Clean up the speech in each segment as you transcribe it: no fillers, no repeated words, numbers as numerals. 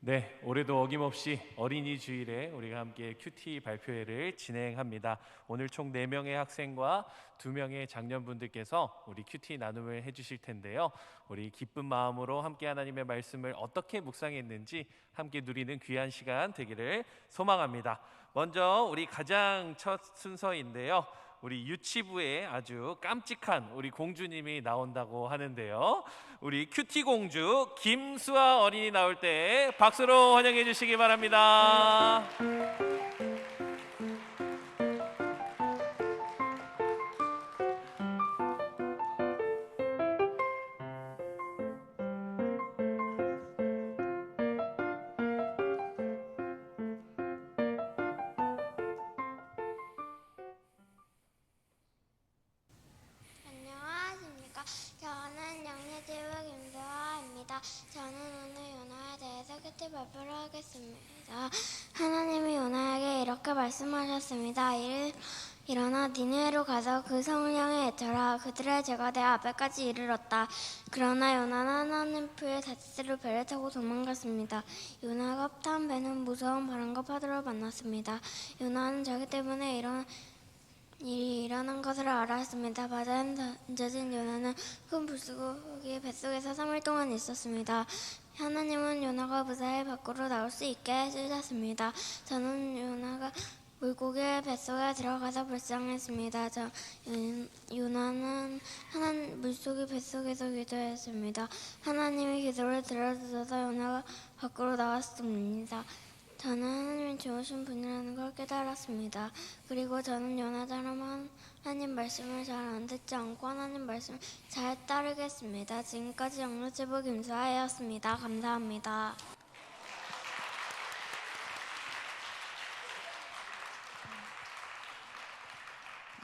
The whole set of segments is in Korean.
네, 올해도 어김없이 어린이 주일에 우리가 함께 큐티 발표회를 진행합니다. 오늘 총 4명의 학생과 2명의 장년분들께서 우리 큐티 나눔을 해주실 텐데요. 우리 기쁜 마음으로 함께 하나님의 말씀을 어떻게 묵상했는지 함께 누리는 귀한 시간 되기를 소망합니다. 먼저 우리 가장 첫 순서인데요. 우리 유치부에 아주 깜찍한 우리 공주님이 나온다고 하는데요. 우리 큐티 공주 김수아 어린이 나올 때 박수로 환영해 주시기 바랍니다. 안녕하십니까. 저는 영예제부 김수아입니다. 저는 오늘 요나에 대해서 큐티 발표를 하겠습니다. 하나님이 요나에게 이렇게 말씀하셨습니다. 일어나 니느웨로 가서 그 성을 향해 외쳐라. 그들의 죄가 내 앞에까지 이르렀다. 그러나 요나는 하나님 표에 다시스로 배를 타고 도망갔습니다. 요나가 탄 배는 무서운 바람과 파도를 만났습니다. 요나는 자기 때문에 이런 일이 일어난 것을 알았습니다. 바다에 던져진 요나는 큰 불쑥이 뱃속에서 3일 동안 있었습니다. 하나님은 요나가 무사히 밖으로 나올 수 있게 해주셨습니다. 저는 요나가 물고기의 뱃속에 들어가서 불쌍했습니다. 요나는 물고기 뱃속에서 기도했습니다. 하나님이 기도를 들어주셔서 요나가 밖으로 나왔습니다. 저는 하나님이 좋으신 분이라는 걸 깨달았습니다. 그리고 저는 요나처럼 하나님 말씀을 잘 안 듣지 않고 하나님 말씀을 잘 따르겠습니다. 지금까지 영예제부 김수아였습니다. 감사합니다.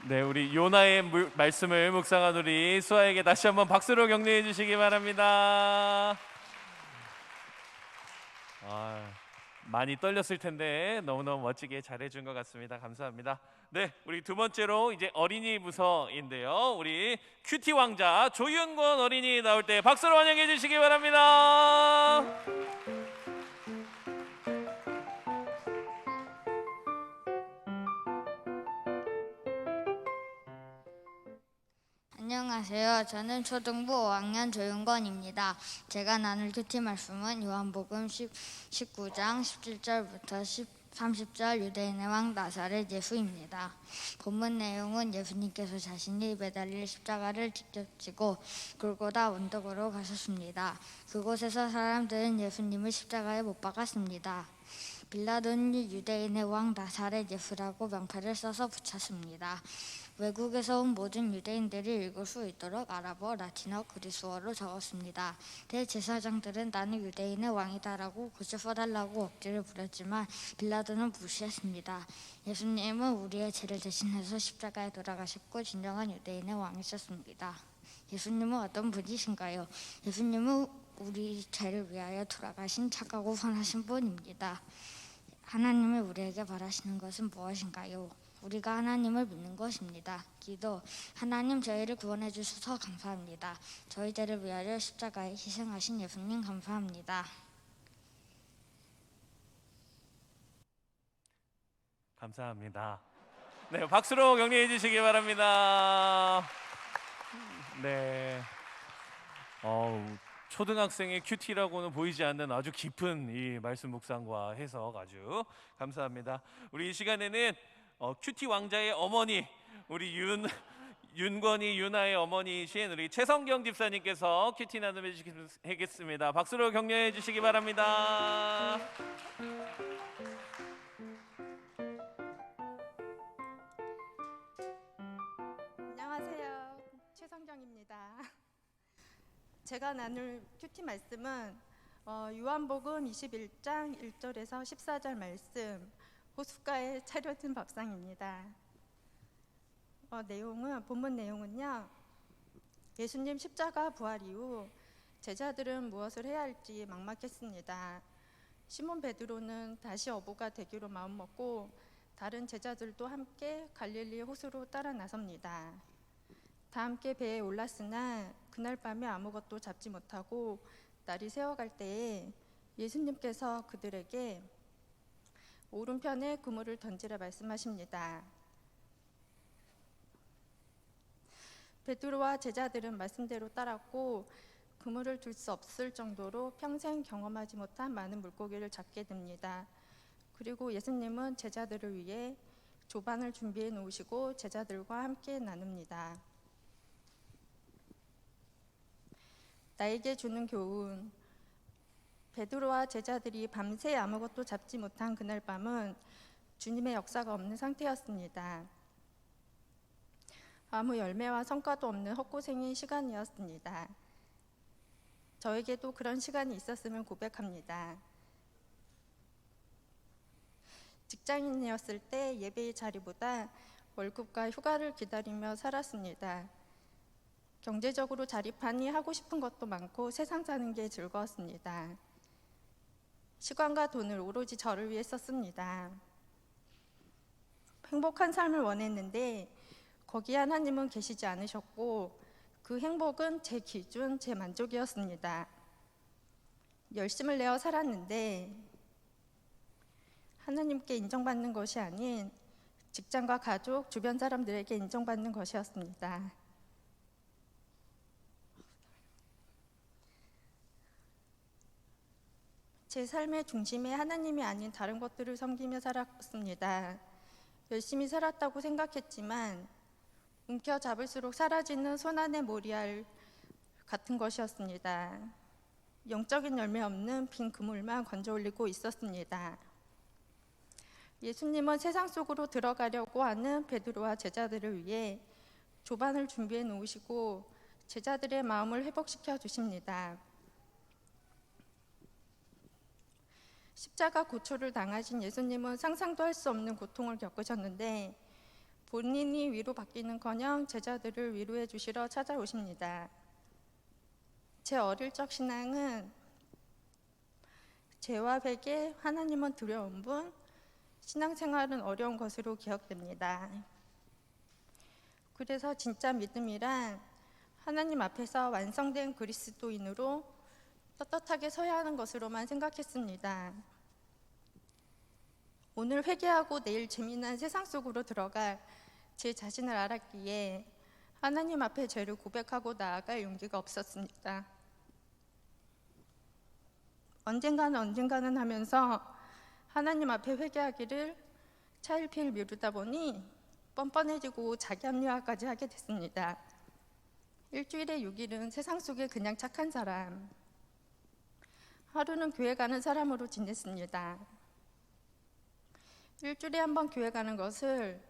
네, 우리 요나의 말씀을 묵상한 우리 수아에게 다시 한번 박수로 격려해 주시기 바랍니다. 많이 떨렸을 텐데 너무너무 멋지게 잘해준 것 같습니다. 감사합니다. 네, 우리 두 번째로 이제 어린이 부서인데요. 우리 큐티 왕자 조윤권 어린이 나올 때 박수로 환영해 주시기 바랍니다. 안녕하세요. 저는 초등부 5학년 조윤건입니다. 제가 나눌 큐티 말씀은 요한복음 19장 17절부터 30절 유대인의 왕 나사렛 예수입니다. 본문 내용은 예수님께서 자신이 매달릴 십자가를 직접 지고 골고다 언덕으로 가셨습니다. 그곳에서 사람들은 예수님을 십자가에 못 박았습니다. 빌라도는 유대인의 왕 나사렛 예수라고 명패를 써서 붙였습니다. 외국에서 온 모든 유대인들이 읽을 수 있도록 아랍어, 라틴어, 그리스어로 적었습니다. 대제사장들은 나는 유대인의 왕이다라고 고쳐 써달라고 억지를 부렸지만 빌라도는 무시했습니다. 예수님은 우리의 죄를 대신해서 십자가에 돌아가셨고 진정한 유대인의 왕이셨습니다. 예수님은 어떤 분이신가요? 예수님은 우리 죄를 위하여 돌아가신 착하고 선하신 분입니다. 하나님이 우리에게 바라시는 것은 무엇인가요? 우리가 하나님을 믿는 것입니다. 기도, 하나님 저희를 구원해 주셔서 감사합니다. 저희들을 위하여 십자가에 희생하신 예수님 감사합니다. 감사합니다. 네, 박수로 격려해 주시기 바랍니다. 네. 초등학생의 큐티라고는 보이지 않는 아주 깊은 이 말씀 묵상과 해석 아주 감사합니다. 우리 이 시간에는 큐티 왕자의 어머니 우리 윤건이 유나의 어머니이신 우리 최성경 집사님께서 큐티 나눔해 주시겠습니다. 박수로 격려해 주시기 바랍니다. 안녕하세요. 최성경입니다. 제가 나눌 큐티 말씀은 요한복음 21장 1절에서 14절 말씀, 호숫가에 차려진 밥상입니다. 본문 내용은요, 예수님 십자가 부활 이후 제자들은 무엇을 해야 할지 막막했습니다. 시몬 베드로는 다시 어부가 되기로 마음먹고 다른 제자들도 함께 갈릴리 호수로 따라 나섭니다. 다 함께 배에 올랐으나 그날 밤에 아무것도 잡지 못하고 날이 새어갈 때에 예수님께서 그들에게 오른편에 그물을 던지라 말씀하십니다. 베드로와 제자들은 말씀대로 따랐고 그물을 둘 수 없을 정도로 평생 경험하지 못한 많은 물고기를 잡게 됩니다. 그리고 예수님은 제자들을 위해 조반을 준비해 놓으시고 제자들과 함께 나눕니다. 나에게 주는 교훈. 베드로와 제자들이 밤새 아무것도 잡지 못한 그날 밤은 주님의 역사가 없는 상태였습니다. 아무 열매와 성과도 없는 헛고생의 시간이었습니다. 저에게도 그런 시간이 있었음을 고백합니다. 직장인이었을 때 예배의 자리보다 월급과 휴가를 기다리며 살았습니다. 경제적으로 자립하니 하고 싶은 것도 많고 세상 사는 게 즐거웠습니다. 시간과 돈을 오로지 저를 위해 썼습니다. 행복한 삶을 원했는데 거기에 하나님은 계시지 않으셨고 그 행복은 제 기준, 제 만족이었습니다. 열심을 내어 살았는데 하나님께 인정받는 것이 아닌 직장과 가족, 주변 사람들에게 인정받는 것이었습니다. 제 삶의 중심에 하나님이 아닌 다른 것들을 섬기며 살았습니다. 열심히 살았다고 생각했지만 움켜잡을수록 사라지는 손안의 모리알 같은 것이었습니다. 영적인 열매 없는 빈 그물만 건져 올리고 있었습니다. 예수님은 세상 속으로 들어가려고 하는 베드로와 제자들을 위해 조반을 준비해 놓으시고 제자들의 마음을 회복시켜 주십니다. 십자가 고초를 당하신 예수님은 상상도 할 수 없는 고통을 겪으셨는데 본인이 위로받기는커녕 제자들을 위로해 주시러 찾아오십니다. 제 어릴 적 신앙은 죄와 회개, 하나님은 두려운 분, 신앙생활은 어려운 것으로 기억됩니다. 그래서 진짜 믿음이란 하나님 앞에서 완성된 그리스도인으로 떳떳하게 서야 하는 것으로만 생각했습니다. 오늘 회개하고 내일 재미난 세상 속으로 들어갈 제 자신을 알았기에 하나님 앞에 죄를 고백하고 나아갈 용기가 없었습니다. 언젠가는 하면서 하나님 앞에 회개하기를 차일피일 미루다 보니 뻔뻔해지고 자기 합리화까지 하게 됐습니다. 일주일에 6일은 세상 속에 그냥 착한 사람, 하루는 교회 가는 사람으로 지냈습니다. 일주일에 한 번 교회 가는 것을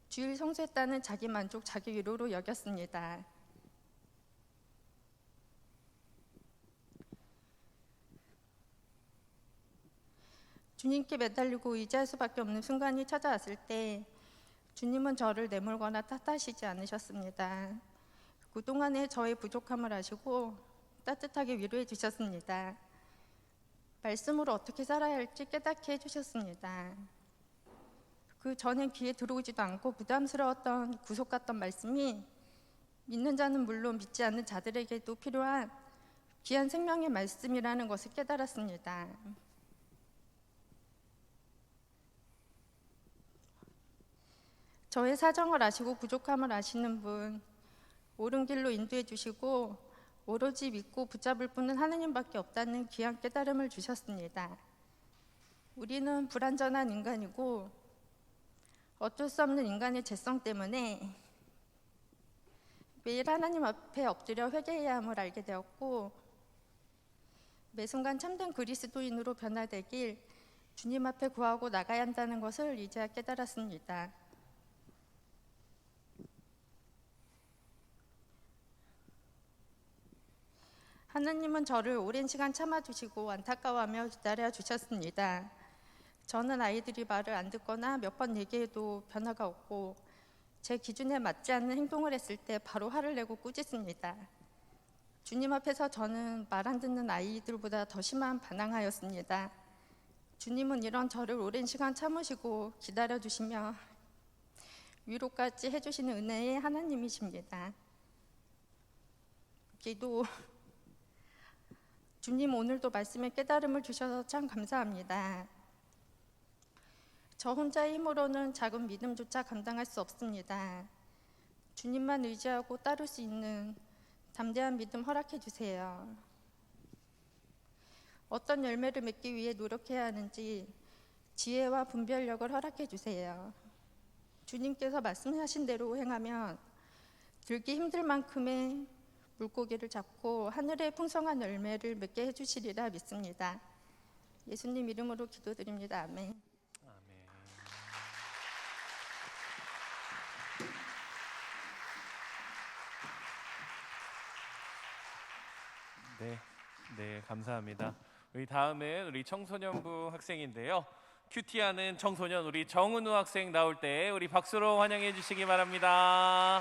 주일 성수했다는 자기 만족, 자기 위로로 여겼습니다. 주님께 매달리고 의지할 수밖에 없는 순간이 찾아왔을 때 주님은 저를 내몰거나 탓하시지 않으셨습니다. 그동안의 저의 부족함을 아시고 따뜻하게 위로해 주셨습니다. 말씀으로 어떻게 살아야 할지 깨닫게 해주셨습니다. 그 전에 귀에 들어오지도 않고 부담스러웠던 구속 같던 말씀이 믿는 자는 물론 믿지 않는 자들에게도 필요한 귀한 생명의 말씀이라는 것을 깨달았습니다. 저의 사정을 아시고 부족함을 아시는 분, 옳은 길로 인도해 주시고 오로지 믿고 붙잡을 분은 하나님밖에 없다는 귀한 깨달음을 주셨습니다. 우리는 불완전한 인간이고 어쩔 수 없는 인간의 죄성 때문에 매일 하나님 앞에 엎드려 회개해야 함을 알게 되었고 매 순간 참된 그리스도인으로 변화되길 주님 앞에 구하고 나가야 한다는 것을 이제야 깨달았습니다. 하나님은 저를 오랜 시간 참아주시고 안타까워하며 기다려 주셨습니다. 저는 아이들이 말을 안 듣거나 몇 번 얘기해도 변화가 없고 제 기준에 맞지 않는 행동을 했을 때 바로 화를 내고 꾸짖습니다. 주님 앞에서 저는 말 안 듣는 아이들보다 더 심한 반항하였습니다. 주님은 이런 저를 오랜 시간 참으시고 기다려 주시며 위로까지 해주시는 은혜의 하나님이십니다. 기도 주님 오늘도 말씀에 깨달음을 주셔서 참 감사합니다. 저 혼자의 힘으로는 작은 믿음조차 감당할 수 없습니다. 주님만 의지하고 따를 수 있는 담대한 믿음 허락해 주세요. 어떤 열매를 맺기 위해 노력해야 하는지 지혜와 분별력을 허락해 주세요. 주님께서 말씀하신 대로 행하면 들기 힘들 만큼의 물고기를 잡고 하늘의 풍성한 열매를 맺게 해주시리라 믿습니다. 예수님 이름으로 기도드립니다. 아멘. 아멘. 네, 감사합니다. 우리 다음은 우리 청소년부 학생인데요. 큐티하는 청소년 우리 정은우 학생 나올 때 우리 박수로 환영해 주시기 바랍니다.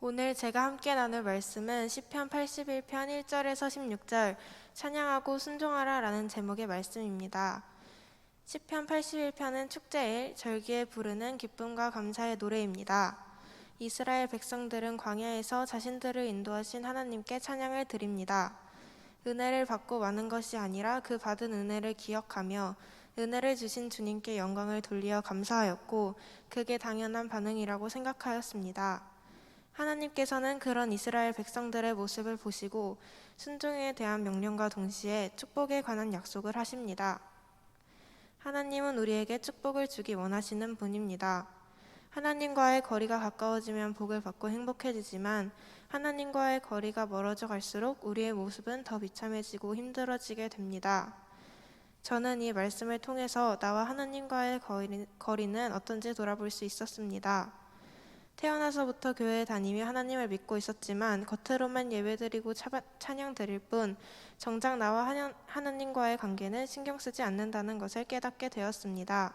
오늘 제가 함께 나눌 말씀은 시편 81편 1절에서 16절 찬양하고 순종하라 라는 제목의 말씀입니다. 시편 81편은 축제일, 절기에 부르는 기쁨과 감사의 노래입니다. 이스라엘 백성들은 광야에서 자신들을 인도하신 하나님께 찬양을 드립니다. 은혜를 받고 마는 것이 아니라 그 받은 은혜를 기억하며 은혜를 주신 주님께 영광을 돌리어 감사하였고 그게 당연한 반응이라고 생각하였습니다. 하나님께서는 그런 이스라엘 백성들의 모습을 보시고 순종에 대한 명령과 동시에 축복에 관한 약속을 하십니다. 하나님은 우리에게 축복을 주기 원하시는 분입니다. 하나님과의 거리가 가까워지면 복을 받고 행복해지지만 하나님과의 거리가 멀어져 갈수록 우리의 모습은 더 비참해지고 힘들어지게 됩니다. 저는 이 말씀을 통해서 나와 하나님과의 거리는 어떤지 돌아볼 수 있었습니다. 태어나서부터 교회에 다니며 하나님을 믿고 있었지만 겉으로만 예배드리고 찬양 드릴 뿐 정작 나와 하나님과의 관계는 신경 쓰지 않는다는 것을 깨닫게 되었습니다.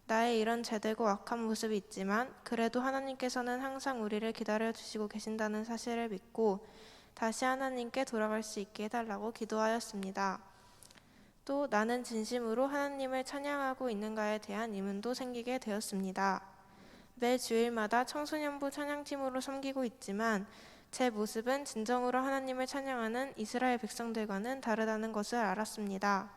나의 이런 죄되고 악한 모습이 있지만 그래도 하나님께서는 항상 우리를 기다려주시고 계신다는 사실을 믿고 다시 하나님께 돌아갈 수 있게 해달라고 기도하였습니다. 또 나는 진심으로 하나님을 찬양하고 있는가에 대한 의문도 생기게 되었습니다. 매 주일마다 청소년부 찬양팀으로 섬기고 있지만 제 모습은 진정으로 하나님을 찬양하는 이스라엘 백성들과는 다르다는 것을 알았습니다.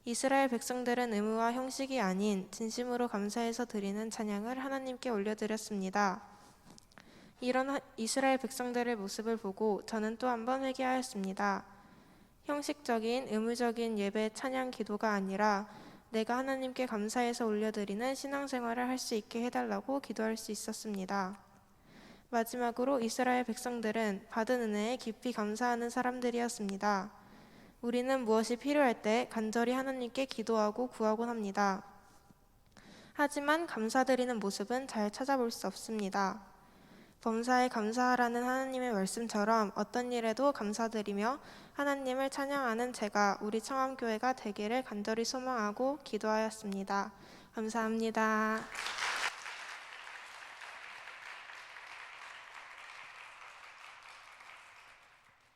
이스라엘 백성들은 의무와 형식이 아닌 진심으로 감사해서 드리는 찬양을 하나님께 올려드렸습니다. 이런 이스라엘 백성들의 모습을 보고 저는 또 한 번 회개하였습니다. 형식적인 의무적인 예배 찬양 기도가 아니라 내가 하나님께 감사해서 올려드리는 신앙생활을 할 수 있게 해달라고 기도할 수 있었습니다. 마지막으로 이스라엘 백성들은 받은 은혜에 깊이 감사하는 사람들이었습니다. 우리는 무엇이 필요할 때 간절히 하나님께 기도하고 구하곤 합니다. 하지만 감사드리는 모습은 잘 찾아볼 수 없습니다. 범사에 감사하라는 하나님의 말씀처럼 어떤 일에도 감사드리며 하나님을 찬양하는 제가 우리 청암교회가 되기를 간절히 소망하고 기도하였습니다. 감사합니다.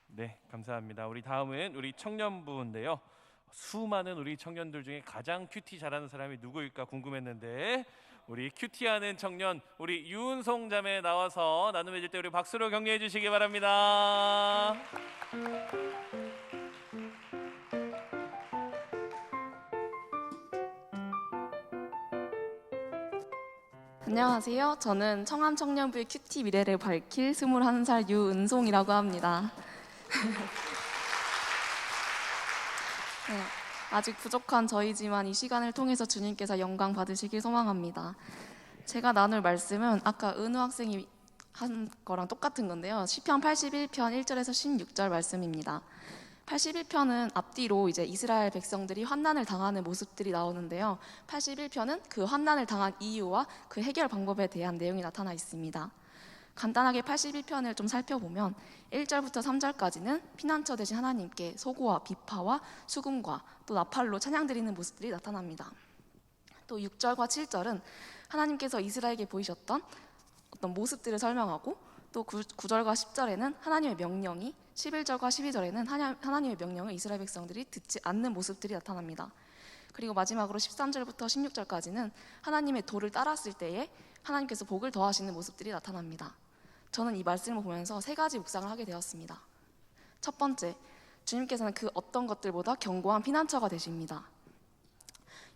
네, 감사합니다. 우리 다음은 우리 청년부인데요. 수많은 우리 청년들 중에 가장 큐티 잘하는 사람이 누구일까 궁금했는데 우리 큐티하는 청년 우리 유은송 자매 나와서 나눔해 줄 때 우리 박수로 격려해 주시기 바랍니다. 안녕하세요. 저는 청암청년부의 큐티 미래를 밝힐 21살 유은송이라고 합니다. 네, 아직 부족한 저희지만 이 시간을 통해서 주님께서 영광 받으시길 소망합니다. 제가 나눌 말씀은 아까 은우 학생이 한 거랑 똑같은 건데요. 시편 81편 1절에서 16절 말씀입니다. 81편은 앞뒤로 이제 이스라엘 백성들이 환난을 당하는 모습들이 나오는데요. 81편은 그 환난을 당한 이유와 그 해결 방법에 대한 내용이 나타나 있습니다. 간단하게 81편을 좀 살펴보면 1절부터 3절까지는 피난처 되신 하나님께 소고와 비파와 수금과 또 나팔로 찬양드리는 모습들이 나타납니다. 또 6절과 7절은 하나님께서 이스라엘에게 보이셨던 어떤 모습들을 설명하고 또 9절과 10절에는 하나님의 명령이, 11절과 12절에는 하나님의 명령을 이스라엘 백성들이 듣지 않는 모습들이 나타납니다. 그리고 마지막으로 13절부터 16절까지는 하나님의 도를 따랐을 때에 하나님께서 복을 더하시는 모습들이 나타납니다. 저는 이 말씀을 보면서 3가지 묵상을 하게 되었습니다. 첫 번째, 주님께서는 그 어떤 것들보다 견고한 피난처가 되십니다.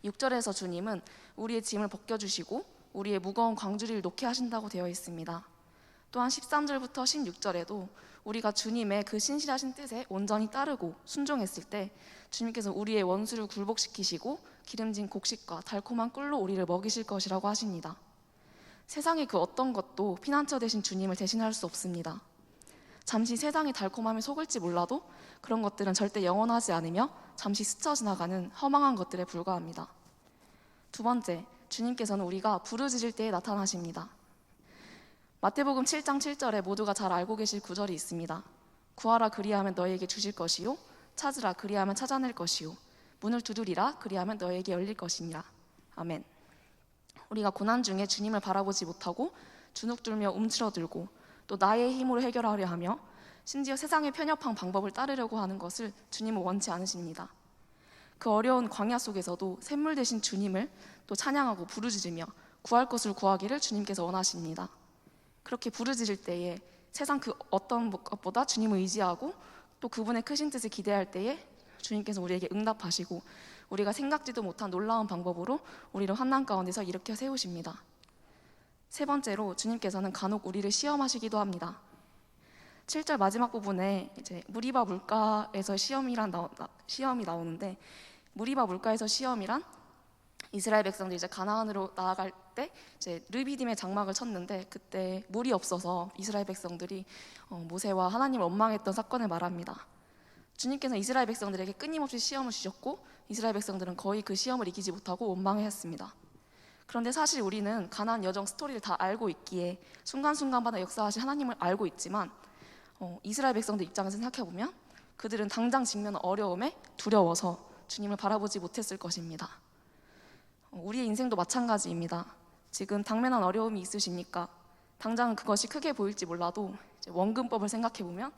6절에서 주님은 우리의 짐을 벗겨주시고 우리의 무거운 광주리를 놓게 하신다고 되어 있습니다. 또한 13절부터 16절에도 우리가 주님의 그 신실하신 뜻에 온전히 따르고 순종했을 때 주님께서 우리의 원수를 굴복시키시고 기름진 곡식과 달콤한 꿀로 우리를 먹이실 것이라고 하십니다. 세상의 그 어떤 것도 피난처 되신 주님을 대신할 수 없습니다. 잠시 세상의 달콤함에 속을지 몰라도 그런 것들은 절대 영원하지 않으며 잠시 스쳐 지나가는 허망한 것들에 불과합니다. 두 번째, 주님께서는 우리가 부르짖을 때에 나타나십니다. 마태복음 7장 7절에 모두가 잘 알고 계실 구절이 있습니다. 구하라 그리하면 너희에게 주실 것이요, 찾으라 그리하면 찾아낼 것이요, 문을 두드리라 그리하면 너희에게 열릴 것이니라. 아멘. 우리가 고난 중에 주님을 바라보지 못하고 주눅들며 움츠러들고 또 나의 힘으로 해결하려 하며 심지어 세상의 편협한 방법을 따르려고 하는 것을 주님은 원치 않으십니다. 그 어려운 광야 속에서도 샘물 되신 주님을 또 찬양하고 부르짖으며 구할 것을 구하기를 주님께서 원하십니다. 그렇게 부르짖을 때에 세상 그 어떤 것보다 주님을 의지하고 또 그분의 크신 뜻을 기대할 때에 주님께서 우리에게 응답하시고 우리가 생각지도 못한 놀라운 방법으로 우리를 환난 가운데서 일으켜 세우십니다. 세 번째로 주님께서는 간혹 우리를 시험하시기도 합니다. 7절 마지막 부분에 이제 무리바 물가에서 시험이 나오는데, 무리바 물가에서 시험이란 이스라엘 백성들이 이제 가나안으로 나아갈 때 이제 르비딤의 장막을 쳤는데 그때 물이 없어서 이스라엘 백성들이 모세와 하나님을 원망했던 사건을 말합니다. 주님께서는 이스라엘 백성들에게 끊임없이 시험을 주셨고 이스라엘 백성들은 거의 그 시험을 이기지 못하고 원망했습니다. 그런데 사실 우리는 가나안 여정 스토리를 다 알고 있기에 순간순간마다 역사하신 하나님을 알고 있지만 이스라엘 백성들 입장에서 생각해보면 그들은 당장 직면한 어려움에 두려워서 주님을 바라보지 못했을 것입니다. 우리의 인생도 마찬가지입니다. 지금 당면한 어려움이 있으십니까? 당장은 그것이 크게 보일지 몰라도 이제 원근법을 생각해보면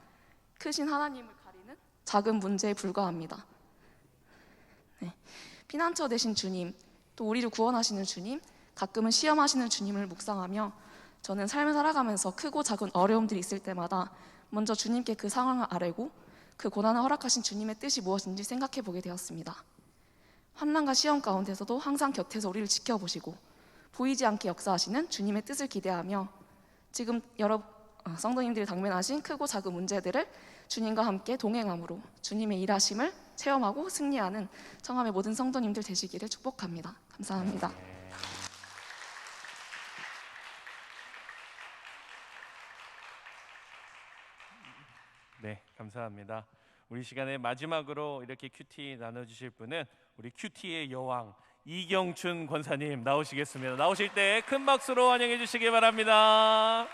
크신 하나님을 가리는 작은 문제에 불과합니다. 네. 피난처 되신 주님, 또 우리를 구원하시는 주님, 가끔은 시험하시는 주님을 묵상하며 저는 삶을 살아가면서 크고 작은 어려움들이 있을 때마다 먼저 주님께 그 상황을 아뢰고 그 고난을 허락하신 주님의 뜻이 무엇인지 생각해 보게 되었습니다. 환난과 시험 가운데서도 항상 곁에서 우리를 지켜보시고 보이지 않게 역사하시는 주님의 뜻을 기대하며 지금 여러 성도님들이 당면하신 크고 작은 문제들을 주님과 함께 동행함으로 주님의 일하심을 체험하고 승리하는 청함의 모든 성도님들 되시기를 축복합니다. 감사합니다. 네, 감사합니다. 우리 시간의 마지막으로 이렇게 큐티 나눠주실 분은 우리 큐티의 여왕 이경춘 권사님 나오시겠습니다. 나오실 때 큰 박수로 환영해 주시기 바랍니다.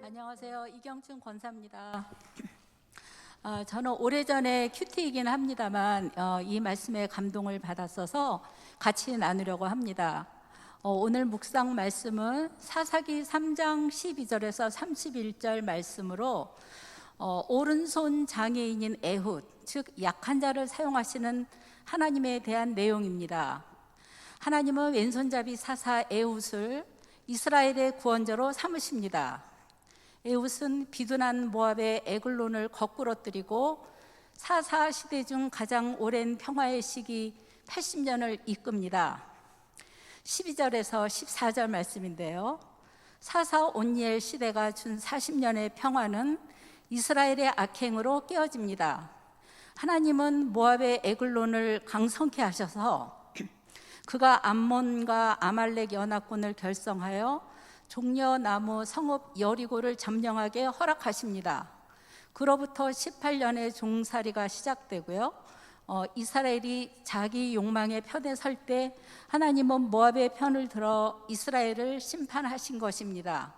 안녕하세요. 이경춘 권사입니다. 저는 오래전에 큐티이긴 합니다만 이 말씀에 감동을 받았어서 같이 나누려고 합니다. 오늘 묵상 말씀은 사사기 3장 12절에서 31절 말씀으로 오른손 장애인인 에훗, 즉 약한 자를 사용하시는 하나님에 대한 내용입니다. 하나님은 왼손잡이 사사 에훗을 이스라엘의 구원자로 삼으십니다. 에훗은 비둔한 모압의 에글론을 거꾸러뜨리고 사사 시대 중 가장 오랜 평화의 시기 80년을 이끕니다. 12절에서 14절 말씀인데요. 사사 온니엘 시대가 준 40년의 평화는 이스라엘의 악행으로 깨어집니다. 하나님은 모압의 에글론을 강성케 하셔서 그가 암몬과 아말렉 연합군을 결성하여 종려나무 성읍 여리고를 점령하게 허락하십니다. 그로부터 18년의 종살이가 시작되고요. 이스라엘이 자기 욕망의 편에 설 때 하나님은 모압의 편을 들어 이스라엘을 심판하신 것입니다.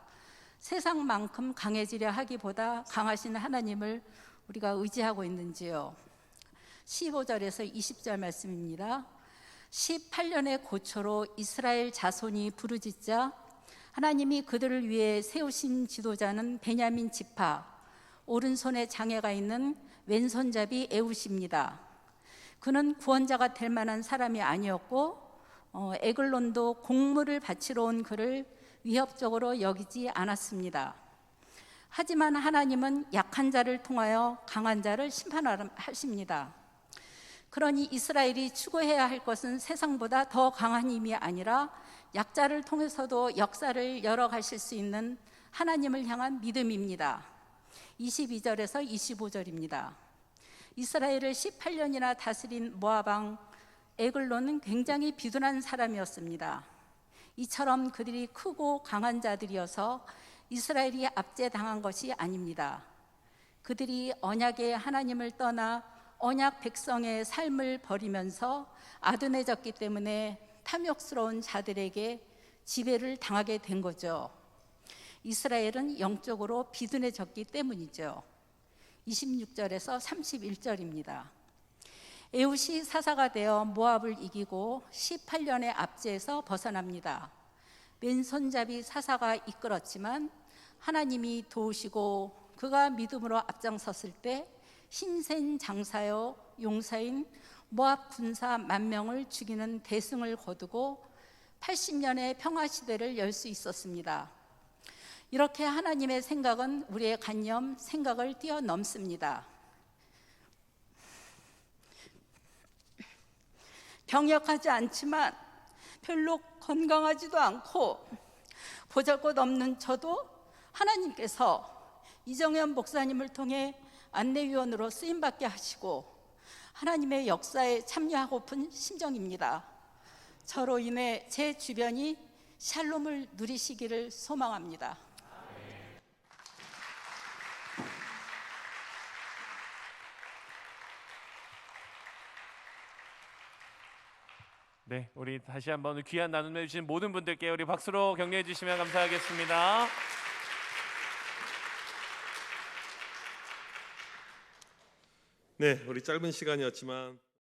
세상만큼 강해지려 하기보다 강하신 하나님을 우리가 의지하고 있는지요. 15절에서 20절 말씀입니다. 18년의 고초로 이스라엘 자손이 부르짖자 하나님이 그들을 위해 세우신 지도자는 베냐민 지파, 오른손에 장애가 있는 왼손잡이 에웃입니다. 그는 구원자가 될 만한 사람이 아니었고 에글론도 곡물을 바치러 온 그를 위협적으로 여기지 않았습니다. 하지만 하나님은 약한 자를 통하여 강한 자를 심판하십니다. 그러니 이스라엘이 추구해야 할 것은 세상보다 더 강한 힘이 아니라 약자를 통해서도 역사를 열어가실 수 있는 하나님을 향한 믿음입니다. 22절에서 25절입니다. 이스라엘을 18년이나 다스린 모압 왕 에글론은 굉장히 비둔한 사람이었습니다. 이처럼 그들이 크고 강한 자들이어서 이스라엘이 압제당한 것이 아닙니다. 그들이 언약의 하나님을 떠나 언약 백성의 삶을 버리면서 아둔해졌기 때문에 탐욕스러운 자들에게 지배를 당하게 된 거죠. 이스라엘은 영적으로 비둔해졌기 때문이죠. 26절에서 31절입니다. 에웃이 사사가 되어 모압을 이기고 18년의 압제에서 벗어납니다. 왼손잡이 사사가 이끌었지만 하나님이 도우시고 그가 믿음으로 앞장섰을 때 힘센 장사요 용사인 모압 군사 10,000명을 죽이는 대승을 거두고 80년의 평화시대를 열 수 있었습니다. 이렇게 하나님의 생각은 우리의 관념, 생각을 뛰어넘습니다. 병약하지 않지만 별로 건강하지도 않고 보잘것없는 저도 하나님께서 이정현 목사님을 통해 안내위원으로 쓰임받게 하시고 하나님의 역사에 참여하고픈 심정입니다. 저로 인해 제 주변이 샬롬을 누리시기를 소망합니다. 네, 우리 다시 한번 귀한 나눔 해주신 모든 분들께 우리 박수로 격려해 주시면 감사하겠습니다. 네, 우리 짧은 시간이었지만